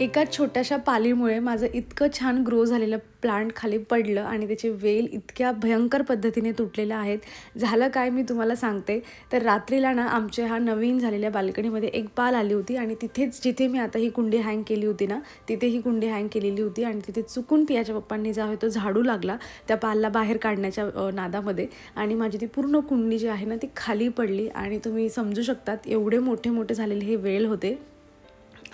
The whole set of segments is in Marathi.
एका छोट्याशा पालीमुळे माझं इतकं छान ग्रो झालेलं प्लांट खाली पडलं आणि त्याचे वेल इतक्या भयंकर पद्धतीने तुटलेल्या आहेत. झालं काय मी तुम्हाला सांगते. तर रात्रीला ना आमच्या ह्या नवीन झालेल्या बाल्कनीमध्ये एक पाल आली होती आणि तिथेच जिथे मी आता ही कुंडी हँग केली होती ना, तिथे ही कुंडी हँग केलेली होती आणि तिथे चुकून पियाच्या पप्पांनी जो आहे तो झाडू लागला त्या पालला बाहेर काढण्याच्या नादामध्ये आणि माझी ती पूर्ण कुंडी जी आहे ना ती खाली पडली आणि तुम्ही समजू शकतात एवढे मोठे मोठे झालेले हे वेल होते.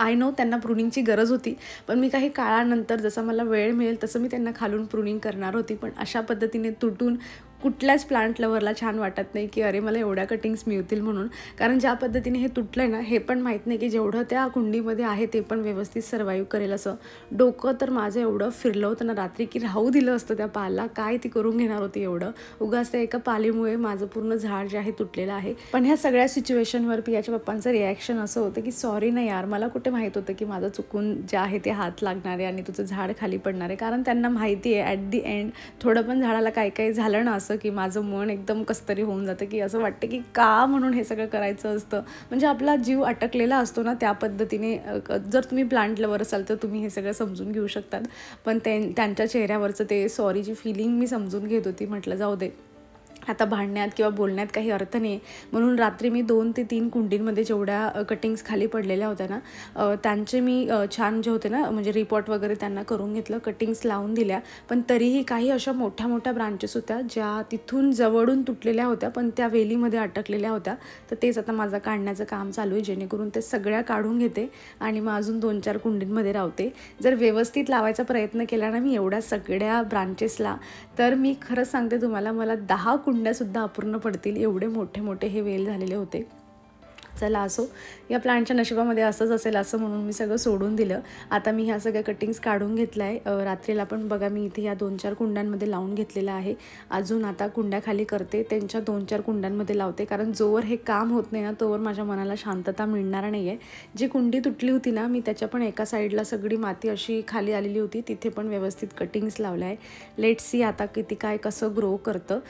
आय नो त्यांना प्रूनिंगची गरज होती, पण मी काही काळानंतर जसं मला वेळ मिळेल तसं मी त्यांना खालून प्रूनिंग करणार होती. पण अशा पद्धतीने तुटून कुठल्याच प्लांट लव्हरला छान वाटत नाही की अरे मला एवढ्या कटिंग्स मिळतील म्हणून. कारण ज्या पद्धतीने हे तुटलं आहे ना, हे पण माहीत नाही की जेवढं त्या कुंडीमध्ये आहे ते पण व्यवस्थित सर्वाईव्ह करेल असं. डोकं तर माझं एवढं फिरलं होतं ना रात्री की राहू दिलं असतं त्या पाला, काय ती करून घेणार होती एवढं. उगाच त्या एका पालीमुळे माझं पूर्ण झाड जे आहे तुटलेलं आहे. पण ह्या सगळ्या सिच्युएशनवर पियाच्या पप्पांचं रिॲक्शन असं होतं की सॉरी ना यार, मला कुठे माहीत होतं की माझं चुकून जे आहे ते हात लागणार आहे आणि तुझं झाड खाली पडणार आहे. कारण त्यांना माहिती आहे ॲट दी एंड थोडं पण झाडाला काय काय झालं ना असं की माझं मन एकदम कसतरी होऊन जातं की असं वाटतं की का म्हणून हे सगळं करायचं असतं. म्हणजे आपला जीव अटकलेला असतो ना त्या पद्धतीने. जर तुम्ही प्लांट लवर असाल तर तुम्ही हे सगळं समजून घेऊ शकतात. पण त्यांच्या चेहऱ्यावरचं ते सॉरीची फिलिंग मी समजून घेत होती. म्हटलं जाऊ दे, आता भांडण्यात किंवा बोलण्यात काही अर्थ नाही. म्हणून रात्री मी 2 ते 3 कुंडींमध्ये जेवढ्या कटिंग्स खाली पडलेल्या होत्या ना त्यांचे मी छान जे होते ना म्हणजे रिपोर्ट वगैरे त्यांना करून घेतलं, कटिंग्स लावून दिल्या. पण तरीही काही अशा मोठ्या मोठ्या ब्रांचेस होत्या ज्या तिथून जवळून तुटलेल्या होत्या पण त्या वेलीमध्ये अटकलेल्या होत्या. तर तेच आता माझं काढण्याचं काम चालू आहे, जेणेकरून ते सगळ्या काढून घेते आणि मग अजून 2-4 कुंडींमध्ये लावते. जर व्यवस्थित लावायचा प्रयत्न केला ना मी एवढ्या सगळ्या ब्रांचेसला, तर मी खरंच सांगते तुम्हाला, मला 10 कुंड्यासुद्धा अपूर्ण पडतील एवढे मोठे मोठे हे वेल झालेले होते. चला असो, या प्लांटच्या नशिबामध्ये असंच असेल असं म्हणून मी सगळं सोडून दिलं. आता मी ह्या सगळ्या कटिंग्स काढून घेतल्या आहे. रात्रीला पण बघा मी इथे या 2-4 कुंड्यांमध्ये लावून घेतलेलं आहे. अजून आता कुंड्या खाली करते, त्यांच्या 2-4 कुंड्यांमध्ये लावते. कारण जोवर हे काम होत नाही ना तोवर माझ्या मनाला शांतता मिळणार नाही आहे. जी कुंडी तुटली होती ना मी त्याच्या पण एका साईडला सगळी माती अशी खाली आलेली होती, तिथे पण व्यवस्थित कटिंग्स लावल्या आहे. लेट्स सी आता किती काय कसं ग्रो करतं.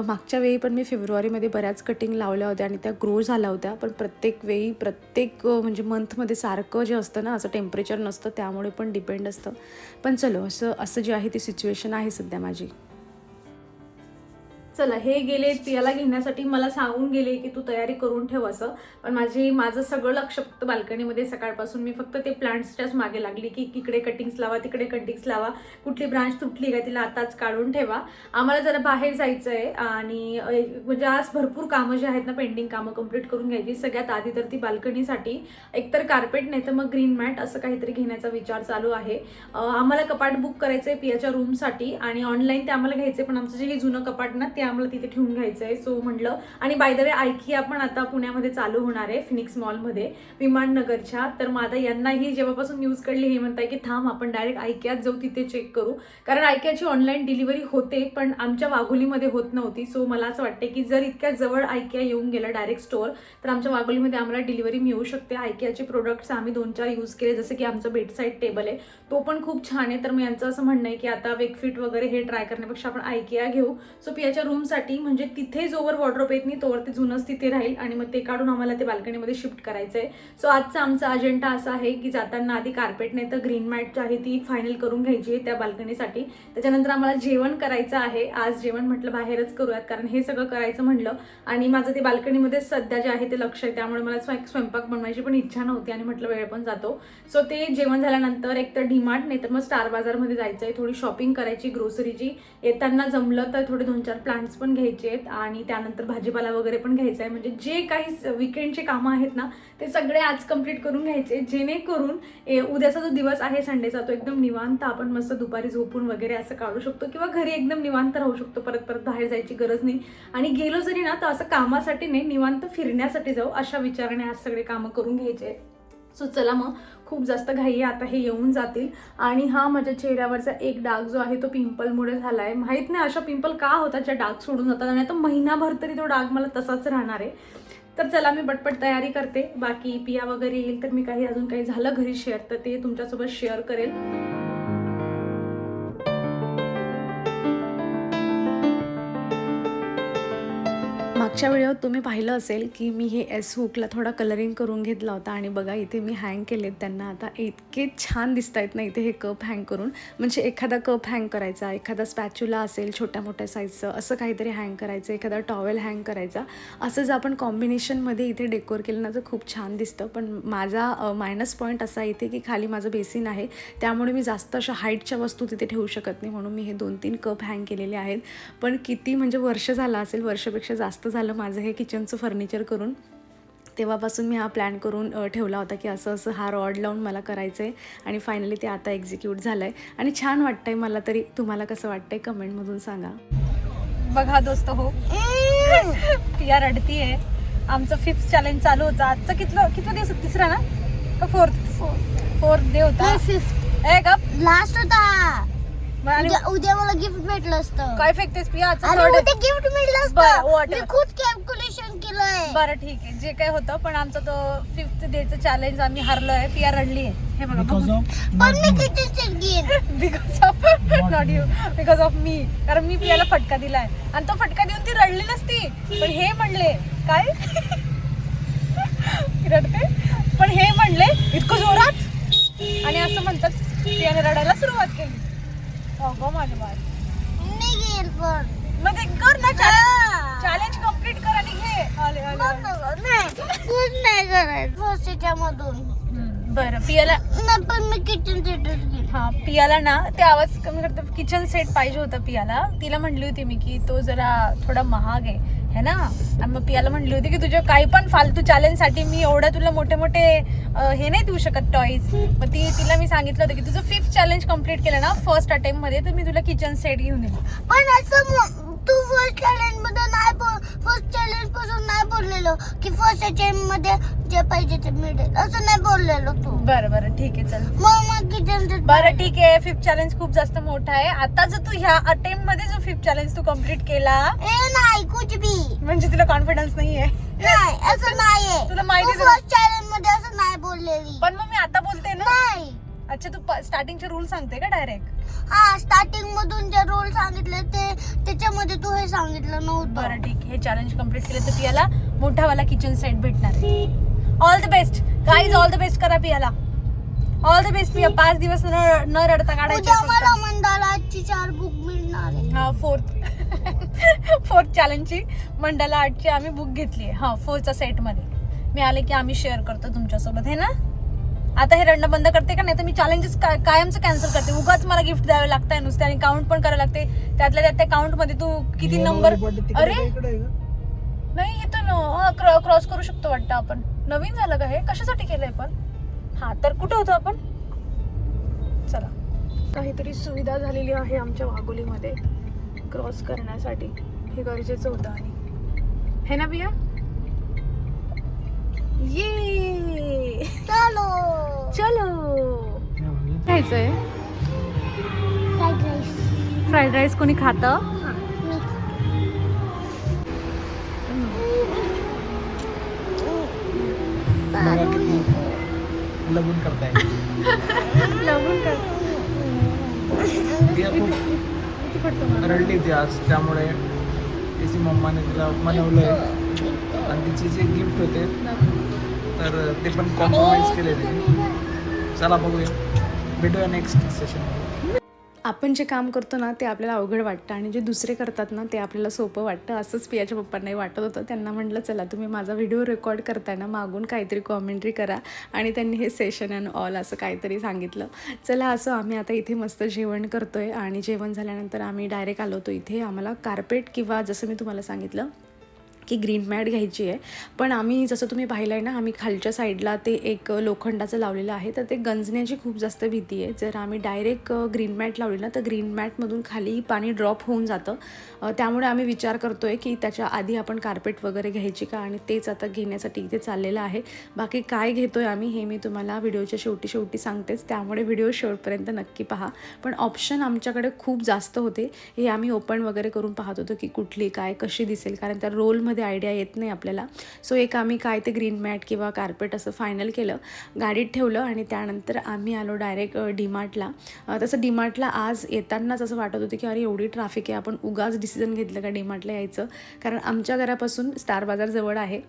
मागच्या वेळी पण मी फेब्रुवारीमध्ये बऱ्याच कटिंग लावल्या होत्या आणि त्या ग्रो झाल्या होत्या. पण प्रत्येक वेळी प्रत्येक म्हणजे मंथमध्ये सारखं जे असतं ना असं टेम्परेचर नसतं, त्यामुळे पण डिपेंड असतं. पण चलो असं जे आहे ती सिच्युएशन आहे सध्या माझी. चला हे गेले पियाला घेण्यासाठी, मला सांगून गेले की तू तयारी करून ठेव असं. पण माझं सगळं लक्ष फक्त बाल्कनीमध्ये सकाळपासून. मी फक्त ते प्लांट्सच्याच मागे लागली की इकडे कटिंग्स लावा, तिकडे कटिंग्स लावा, कुठली ब्रांच तुटली का तिला आताच काढून ठेवा. आम्हाला जरा बाहेर जायचं आहे आणि म्हणजे आज भरपूर कामं जी आहेत ना पेंडिंग कामं कंप्लीट करून घ्यायची. सगळ्यात आधी तर ती बाल्कनीसाठी एकतर कार्पेट नाही तर मग ग्रीन मॅट असं काहीतरी घेण्याचा विचार चालू आहे. आम्हाला कपाट बुक करायचं आहे पियाच्या रूमसाठी आणि ऑनलाईन ते आम्हाला घ्यायचं, पण आमचं जे हे जुनं कपाट ना ते आम्हाला तिथे ठेवून घ्यायचं आहे. सो म्हटलं, आणि बाय द वे आयकिया पण आता पुण्यामध्ये चालू होणार आहे फिनिक्स मॉलमध्ये विमाननगरच्या. तर मग आता यांनाही जेव्हापासून न्यूज कळली हे म्हणताय की थांब आपण डायरेक्ट आयकियात जाऊ, तिथे चेक करू. कारण आयकियाची ऑनलाईन डिलिव्हरी होते पण आमच्या वाघोलीमध्ये होत नव्हती. सो मला असं वाटते की जर इतक्या जवळ आयकिया येऊन गेलं डायरेक्ट स्टोअर, तर आमच्या वाघोलीमध्ये आम्हाला डिलिव्हरी मिळू शकते. आयकियाचे प्रोडक्ट्स आम्ही 2-4 यूज केले, जसं की आमचं बेडसाईड टेबल आहे तो पण खूप छान आहे. तर मग यांचं असं म्हणणं आहे की आता वेकफिट वगैरे हे ट्राय करण्यापेक्षा आपण आयकिया घेऊ. सो पियाच्या रूमसाठी म्हणजे तिथे जोवर वॉर्डरोब येत नाही तोवर ते जुनंच तिथे राहील आणि मग ते काढून आम्हाला ते बाल्कनीमध्ये शिफ्ट करायचं आहे. सो आजचा आमचा अजेंडा असा आहे की जाताना आधी कार्पेट नाही तर ग्रीन मॅट आहे ती फायनल करून घ्यायची आहे त्या बाल्कनीसाठी. त्याच्यानंतर आम्हाला जेवण करायचं आहे. आज जेवण म्हटलं बाहेरच करूयात, कारण हे सगळं करायचं म्हणलं आणि माझं ते बाल्कनीमध्ये सध्या जे आहे ते लक्ष आहे, त्यामुळे मला स्वयंपाक बनवायची पण इच्छा नव्हती आणि म्हटलं वेळ पण जातो. सो ते जेवण झाल्यानंतर एक तर डीमार्ट नाही तर मग स्टार बाजारमध्ये जायचं आहे, थोडी शॉपिंग करायची ग्रोसरीची. येताना जमलं तर थोडे 2-4 प्लांट्स पण घ्यायचे आहेत आणि त्यानंतर भाजीपाला वगैरे पण घ्यायचा आहे. म्हणजे जे काही विकेंडचे कामं आहेत ना ते सगळे आज कंप्लीट करून घ्यायचे, जेणेकरून उद्याचा जो दिवस आहे संडेचा तो एकदम निवांत आपण मस्त दुपारी झोपून वगैरे असं काढू शकतो किंवा घरी एकदम निवांत राहू शकतो. परत बाहेर जायची गरज नाही आणि गेलो जरी ना तर असं कामासाठी नाही, निवांत फिरण्यासाठी जाऊ अशा विचाराने आज सगळे कामं करून घ्यायचे. सो चला मग, खूप जास्त घाई आहे, आता हे येऊन जातील. आणि हा माझ्या चेहऱ्यावरचा एक डाग जो आहे तो पिंपलमुळे झाला आहे. माहीत नाही अशा पिंपल का होतात ज्या डाग सोडून जातात आणि आता महिनाभर तरी तो डाग मला तसाच राहणार आहे. तर चला मी पटपट तयारी करते. बाकी पिया वगैरे येईल तर मी अजून काही झालं घरी शेअर तर ते तुमच्यासोबत शेअर करेल. मागच्या व्हिडिओत तुम्ही पाहिलं असेल की मी हे एस हुकला थोडा कलरिंग करून घेतला होता आणि बघा इथे मी हँग केलेत त्यांना. आता इतके छान दिसत आहेत ना इथे हे कप हँग करून. म्हणजे एखादा कप हँग करायचा, एखादा स्पॅच्युला असेल छोट्या मोठ्या साईजचं असं काहीतरी हँग करायचं, एखादा टॉवेल हँग करायचा, असं जर आपण कॉम्बिनेशनमध्ये इथे डेकोर केलं ना तर खूप छान दिसतं. पण माझा मायनस पॉईंट असा इथे की खाली माझं बेसिन आहे, त्यामुळे मी जास्त अशा हाईटच्या वस्तू तिथे ठेवू शकत नाही, म्हणून मी हे 2-3 कप हँग केलेले आहेत. पण किती म्हणजे वर्ष झालं असेल, वर्षापेक्षा जास्त झालं माझं हे किचनचं फर्निचर करून. तेव्हापासून मी हा प्लॅन करून ठेवला होता की असं असं हा रॉड लावून मला करायचं आहे आणि फायनली ते आता एक्झिक्यूट झालं आहे आणि छान वाटतं आहे मला तरी. तुम्हाला कसं वाटतं आहे कमेंटमधून सांगा. बघा दोस्त हो, पिया रडती आहे. आमचं 5th चॅलेंज चालू होतं. आजचं कितवा दिवस? तिसरा ना का फोर्थ डे होता? ए गप, लास्ट होता. आणि उद्या मला गिफ्ट भेटलं असतं. काय फेकतेस पिया? आजचं अरे third उद्या गिफ्ट भेटलं बरं, असतं. whatever. मी खूप कॅल्क्युलेशन केलंय. बरं ठीक आहे, जे काय होतं. पण आमचा तो 5th डेचं चॅलेंज आम्ही हारलोय. पिया रडली आहे. हे बघा पण मी किचन सेट घेईन. Because of not you, because of me. कारण मी पियाला फटका दिलाय आणि तो फटका देऊन ती रडली नसती. पण हे म्हणले काय रडते, पण हे म्हणले इतकं जोरात आणि असं म्हणतात पियाने रडायला सुरुवात केली. अगो माझ्या बाळ, मी घेईन पण. मग ते कर ना, चॅलेंज कम्प्लीट कर आणि घे. आले नाही करायचं फर्स्टच्या मधून. बरं पियाला नाही, पण मी किचन सेटच घेईन. हा पियाला ना ते आवाज कमी करतो. किचन सेट पाहिजे होता पियाला. तिला म्हणली होती मी की तो जरा थोडा महाग आहे है ना. आणि मग पियाला म्हणली होती की तुझ्या काही पण फालतू चॅलेंजसाठी मी एवढं तुला मोठे मोठे हे नाही देऊ शकत टॉईज. मग तिला मी सांगितलं होतं की तुझं 5th चॅलेंज कम्प्लीट केलं ना फर्स्ट अटेम्प्ट मध्ये तर मी तुला किचन सेट घेऊन येईल. पण असं तू फर्स्ट चॅलेंज मध्ये नाही फर्स्ट चॅलेंज पासून नाही बोललेलो की फर्स्ट चॅलेंज मध्ये जे पाहिजे ते मिळेल असं नाही बोललेलो तू. बरं ठीक आहे चल. मग किचन सेट. बरं ठीक आहे, 5th चॅलेंज खूप जास्त मोठा आहे. आता जर तू ह्या अटेम्प्ट मध्ये जो 5th चॅलेंज तू कम्प्लीट केला नाही कुछ भी म्हणजे तुला कॉन्फिडन्स नाहीये. नाही असं नाहीये. तुला माहिती फर्स्ट चॅलेंज मध्ये असं नाही बोललेली. पण मग मी आता बोलते ना. नाही. अच्छा तू स्टार्टिंगचे रूल सांगते का डायरेक्ट? हा, स्टार्टिंग मधून जे रोल सांगितले ते त्याच्यामध्ये तू हे सांगितलं नव्हतं. बरं ठीक, हे चॅलेंज कम्प्लीट केलं तर पियाला मोठावाला किचन सेट भेटणार आहे. All the best guys, all the best करा पियाला. ऑल द बेस्ट पिया. 5 दिवस न रडता काढायचे. उद्या मला मंडालाची 4 बुक मिळणार आहे. हा फोर्थ चॅलेंजची मंडाला आर्टची आम्ही बुक घेतली आहे. हा 4च्या सेटमध्ये मी आले की आम्ही शेअर करतो तुमच्यासोबत है ना. आता हे रडणं बंद करते का, नाही तर मी चॅलेंजेस कायमचं कॅन्सल करते. उगाच मला गिफ्ट द्यावे लागतंय नुसते आणि काउंट पण करायला लागते. त्यातल्या त्यात त्या काउंट मध्ये तू किती नंबर. अरे नाही इथं क्रॉस करू शकतो वाटतं आपण. नवीन झालं का हे? कशासाठी केलंय पण? हा तर कुठं होतो आपण? चला, काहीतरी सुविधा झालेली आहे आमच्या वाघोलीमध्ये क्रॉस करण्यासाठी. हे गरजेचं होतं आणि हे ना बिया. ये चलो खायचंय फ्राईड राईस. फ्राईड राईस कोणी खातं? लगून करताय. रडली ती आज, त्यामुळे तिची मम्माने तिला मनवलंय आणि तिचे जे गिफ्ट होते तर ते पण कॉम्प्रोमाइज केले तिने. चला बघूया, भेटूया नेक्स्ट सेशन. आपण जे काम करतो ना ते आपल्याला अवघड वाटतं आणि जे दुसरे करतात ना ते आपल्याला सोपं वाटतं. असंच पियाच्या पप्पांनाही वाटत होतं. त्यांना म्हटलं चला तुम्ही माझा व्हिडिओ रेकॉर्ड करताना मागून काहीतरी कॉमेंट्री करा आणि त्यांनी हे सेशन अँड ऑल असं काहीतरी सांगितलं. चला असं आम्ही आता इथे मस्त जेवण करतो आहे आणि जेवण झाल्यानंतर आम्ही डायरेक्ट आलो होतो इथे. आम्हाला कार्पेट किंवा जसं मी तुम्हाला सांगितलं की ग्रीन मॅट घ्यायची आहे. पण आम्ही जसं तुम्ही पाहिलं आहे ना, आम्ही खालच्या साईडला ते एक लोखंडाचं लावलेलं आहे तर ते गंजण्याची खूप जास्त भीती आहे. जर आम्ही डायरेक्ट ग्रीन मॅट लावली ना तर ग्रीन मॅटमधून खाली पाणी ड्रॉप होऊन जातं. त्यामुळे आम्ही विचार करतो आहे की त्याच्या आधी आपण कार्पेट वगैरे घ्यायची का, आणि तेच आता घेण्यासाठी इथे चाललेलं आहे. बाकी काय घेतो आहे आम्ही हे मी तुम्हाला व्हिडिओच्या शेवटी सांगतेच, त्यामुळे व्हिडिओ शेवटपर्यंत नक्की पहा. पण ऑप्शन आमच्याकडे खूप जास्त होते. हे आम्ही ओपन वगैरे करून पाहत होतो की कुठली काय कशी दिसेल, कारण त्या रोलमध्ये बेसिकमध्ये आयडिया येत नाही आपल्याला. सो एक आम्ही काय ते ग्रीन मॅट किंवा कार्पेट असं फायनल केलं, गाडीत ठेवलं आणि त्यानंतर आम्ही आलो डायरेक्ट डीमार्टला. तसं डीमार्टला आज येतानाच असं वाटत होतं की अरे एवढी ट्रॅफिक आहे, आपण उगाच डिसिजन घेतलं का डीमार्टला यायचं, कारण आमच्या घरापासून स्टार बाजार जवळ आहे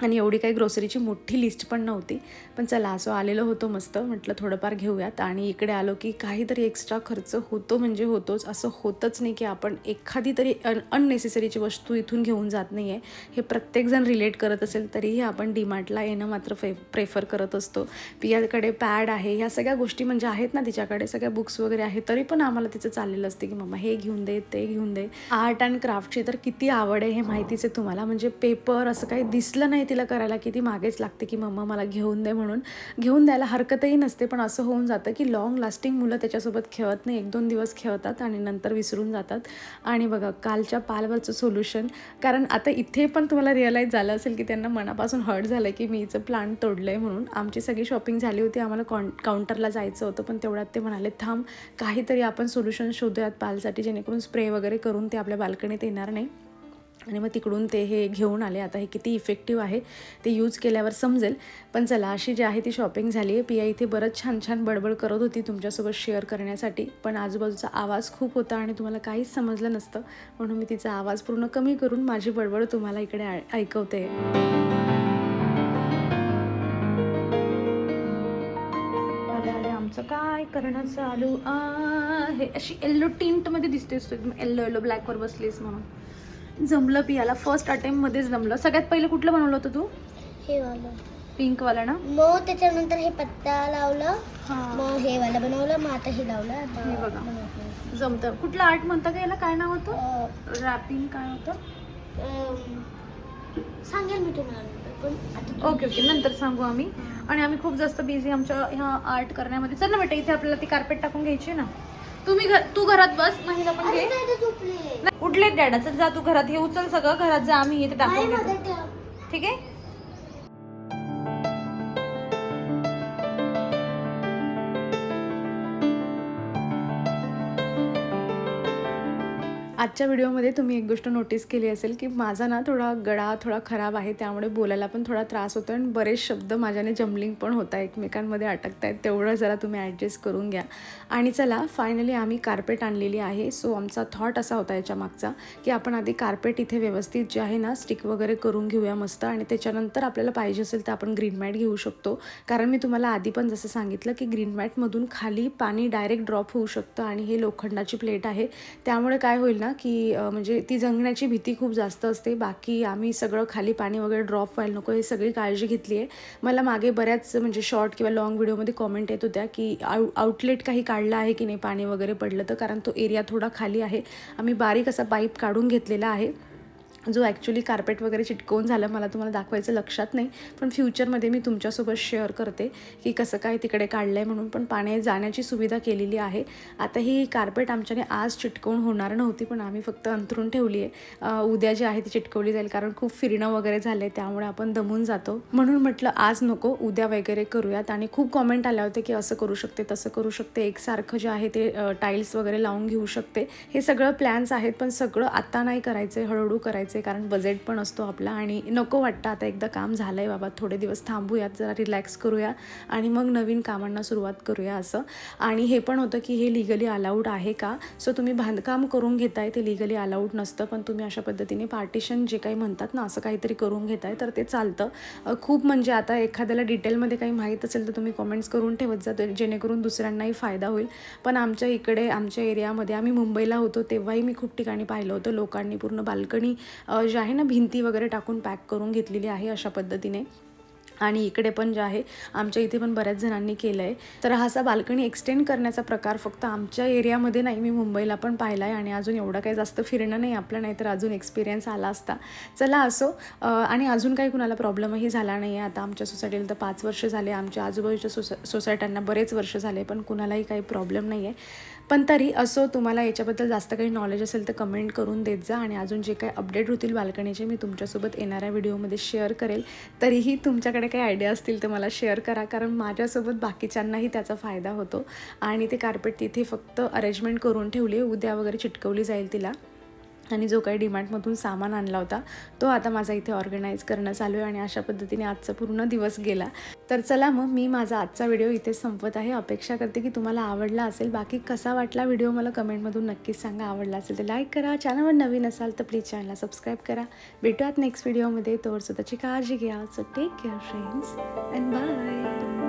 आणि एवढी काही ग्रोसरीची मोठी लिस्ट पण नव्हती. पण चला असं आलेलो होतो मस्त, म्हटलं थोडंफार घेऊयात. आणि इकडे आलो की काहीतरी एक्स्ट्रा खर्च होतो म्हणजे होतोच. असं होतच नाही की आपण एखादी तरी अननेसेसरीची वस्तू इथून घेऊन जात नाही आहे. हे प्रत्येकजण रिलेट करत असेल तरीही आपण डीमार्टला येणं मात्र प्रेफर करत असतो. पियाकडे पॅड आहे, ह्या सगळ्या गोष्टी म्हणजे आहेत ना तिच्याकडे, सगळ्या बुक्स वगैरे आहेत, तरी पण आम्हाला तिचं चाललेलं असते की मम्मा हे घेऊन दे, ते घेऊन दे. आर्ट अँड क्राफ्टची तर किती आवड आहे हे माहितीच आहे तुम्हाला. म्हणजे पेपर असं काही दिसलं नाही तिला करायला की ती मागेच लागते की मम्मा मला घेऊन दे म्हणून. घेऊन द्यायला हरकतही नसते, पण असं होऊन जातं की लॉंग लास्टिंग मुलं त्याच्यासोबत खेळत नाही, 1-2 दिवस खेळतात आणि नंतर विसरून जातात. आणि बघा कालच्या पालवरचं सोल्युशन, कारण आता इथे पण तुम्हाला रिअलाईज झालं असेल की त्यांना मनापासून हर्ट झालं की मी हिचं प्लांट तोडलं आहे म्हणून. आमची सगळी शॉपिंग झाली होती, आम्हाला काउंटरला जायचं होतं, पण तेवढ्यात ते म्हणाले थांब काहीतरी आपण सोल्युशन शोधूयात पालसाठी, जेणेकरून स्प्रे वगैरे करून ते आपल्या बाल्कनीत येणार नाही. आणि मग तिकडून ते हे घेऊन आले. आता हे किती इफेक्टिव्ह आहे ते यूज केल्यावर समजेल. पण चला अशी जी आहे ती शॉपिंग झाली आहे. पिया इथे बरंच छान छान बडबड करत होती तुमच्यासोबत शेअर करण्यासाठी, पण आजूबाजूचा आवाज खूप होता आणि तुम्हाला काहीच समजलं नसतं, म्हणून मी तिचा आवाज पूर्ण कमी करून माझी बडबड तुम्हाला इकडे ऐकवते. आमचं काय करणं चालू आहे. अशी येल्लो टिंटमध्ये दिसतेस तू, एकदम येल्लो येल्लो ब्लॅकवर बसलीस म्हणून. जमलं पियाला, फर्स्ट अटेम्प्टमध्येच जमलं. सगळ्यात पहिले कुठलं बनवलं होतं तू? हे वाला पिंकवाला ना. मग त्याच्यानंतर हे पत्ता लावलं, मग हे वाला बनवलं, मग आता हे लावलं. आता हे बघा जमतं. कुठलं आर्ट म्हणतं का याला, काय नाव होतं? रॅपिंग काय होतं सांगेल मी तुम्हाला, पण आता ओके ओके नंतर सांगू आम्ही. आणि आम्ही खूप जास्त बिझी आमच्या ह्या आर्ट करण्यामध्ये. चल ना बेटा, इथे आपल्याला ती कार्पेट टाकून घ्यायची ना. तू घरात बस, महिला पण घे. उठले डॅडा, चल जा तू घरात, हे उचल सगळं घरात जा, आम्ही इथे टाकून घेतो. ठीक आहे. आजच्या व्हिडिओमध्ये तुम्ही एक गोष्ट नोटीस केली असेल की माझा ना थोडा गळा थोडा खराब आहे, त्यामुळे बोलायला पण थोडा त्रास होतो आणि बरेच शब्द माझ्याने जमलिंग पण होता, एकमेकांमध्ये अटकत आहेत. तेवढं जरा तुम्ही ॲडजस्ट करून घ्या. आणि चला फायनली आम्ही कार्पेट आणलेली आहे. सो आमचा थॉट असा होता याच्या मागचा की आपण आधी कार्पेट इथे व्यवस्थित जे आहे ना स्टिक वगैरे करून घेऊया मस्त, आणि त्याच्यानंतर आपल्याला पाहिजे असेल तर आपण ग्रीन मॅट घेऊ शकतो. कारण मी तुम्हाला आधी पण जसं सांगितलं की ग्रीन मॅटमधून खाली पाणी डायरेक्ट ड्रॉप होऊ शकतं आणि हे लोखंडाची प्लेट आहे, त्यामुळे काय होईल ना की म्हणजे ती जंगण्याची भीती खूप जास्त असते. बाकी आम्ही सगळं खाली पाणी वगैरे ड्रॉप व्हायला नको हे सगळी काळजी घेतली आहे. मला मागे बऱ्याच म्हणजे शॉर्ट किंवा लॉंग व्हिडिओमध्ये कॉमेंट येत होत्या की आउटलेट काही काढला आहे की नाही पाणी वगैरे पडलं तर, कारण तो एरिया थोडा खाली आहे. आम्ही बारीक असा पाईप काढून घेतलेला आहे जो ॲक्च्युली कार्पेट वगैरे चिटकवून झालं, मला तुम्हाला दाखवायचं लक्षात नाही, पण फ्युचरमध्ये मी तुमच्यासोबत शेअर करते की कसं काय तिकडे काढलं आहे म्हणून. पण पाणी जाण्याची सुविधा केलेली आहे. आता ही कार्पेट आमच्याने आज चिटकवून होणार नव्हती, पण आम्ही फक्त अंथरून ठेवली आहे. उद्या जी आहे ती चिटकवली जाईल, कारण खूप फिरणं वगैरे झालं आहे त्यामुळे आपण दमून जातो, म्हणून म्हटलं आज नको उद्या वगैरे करूयात. आणि खूप कॉमेंट आल्या होते की असं करू शकते तसं करू शकते, एकसारखं जे आहे ते टाईल्स वगैरे लावून घेऊ शकते. हे सगळं प्लॅन्स आहेत, पण सगळं आता नाही करायचं आहे, हळूहळू करायचं, कारण बजेट पण असतो आपला आणि नको वाटतं आता एकदा काम झालं आहे बाबा थोडे दिवस थांबूयात, जरा रिलॅक्स करूया आणि मग नवीन कामांना सुरुवात करूया असं. आणि हे पण होतं की हे लिगली अलाउड आहे का. सो तुम्ही बांधकाम करून घेताय ते लिगली अलाउड नसतं, पण तुम्ही अशा पद्धतीने पार्टिशन जे काही म्हणतात ना असं काहीतरी करून घेताय तर ते चालतं. खूप म्हणजे आता एखाद्याला डिटेलमध्ये काही माहीत असेल तर तुम्ही कॉमेंट्स करून ठेवत जा, जेणेकरून दुसऱ्यांनाही फायदा होईल. पण आमच्या इकडे आमच्या एरियामध्ये आम्ही मुंबईला होतो तेव्हाही मी खूप ठिकाणी पाहिलं होतं लोकांनी पूर्ण बाल्कनी जे आहे ना भिंती वगैरे टाकून पॅक करून घेतलेली आहे अशा पद्धतीने. आणि इकडे पण जे आहे आमच्या इथे पण बऱ्याच जणांनी केलं आहे. तर हा असा बाल्कनी एक्सटेंड करण्याचा प्रकार फक्त आमच्या एरियामध्ये नाही, मी मुंबईला पण पाहिला आहे आणि अजून एवढं काही जास्त फिरणं नाही आपलं, नाही तर अजून एक्सपिरियन्स आला असता. चला असो. आणि अजून काही कुणाला प्रॉब्लेमही झाला नाही आहे. आता आमच्या सोसायटीला तर 5 वर्ष झाले, आमच्या आजूबाजूच्या सोसायट्यांना बरेच वर्ष झाले, पण कुणालाही काही प्रॉब्लेम नाही आहे. पण तरी असो, तुम्हाला याच्याबद्दल जास्त काही नॉलेज असेल तर कमेंट करून देत जा आणि अजून जे काही अपडेट होतील बाल्कनीचे मी तुमच्यासोबत येणाऱ्या व्हिडिओमध्ये शेअर करेल. तरीही तुमच्याकडे काही आयडिया असतील तर मला शेअर करा, कारण माझ्यासोबत बाकीच्यांनाही त्याचा फायदा होतो. आणि ते कार्पेट तिथे फक्त अरेंजमेंट करून ठेवली आहे, उद्या वगैरे चिटकवली जाईल तिला. आणि जो काही डीमार्टमधून सामान आणला होता तो आता माझा इथे ऑर्गनाईज करणं चालू आहे आणि अशा पद्धतीने आजचा पूर्ण दिवस गेला. तर चला मग मी माझा आजचा व्हिडिओ इथे संपत आहे. अपेक्षा करते की तुम्हाला आवडला असेल. बाकी कसा वाटला व्हिडिओ मला कमेंटमधून नक्कीच सांगा. आवडला असेल तर लाईक करा. चॅनलवर नवीन असाल तर प्लीज चॅनलला सबस्क्राईब करा. भेटूयात नेक्स्ट व्हिडिओमध्ये. तोवर स्वतःची काळजी घ्या. So take care friends and bye.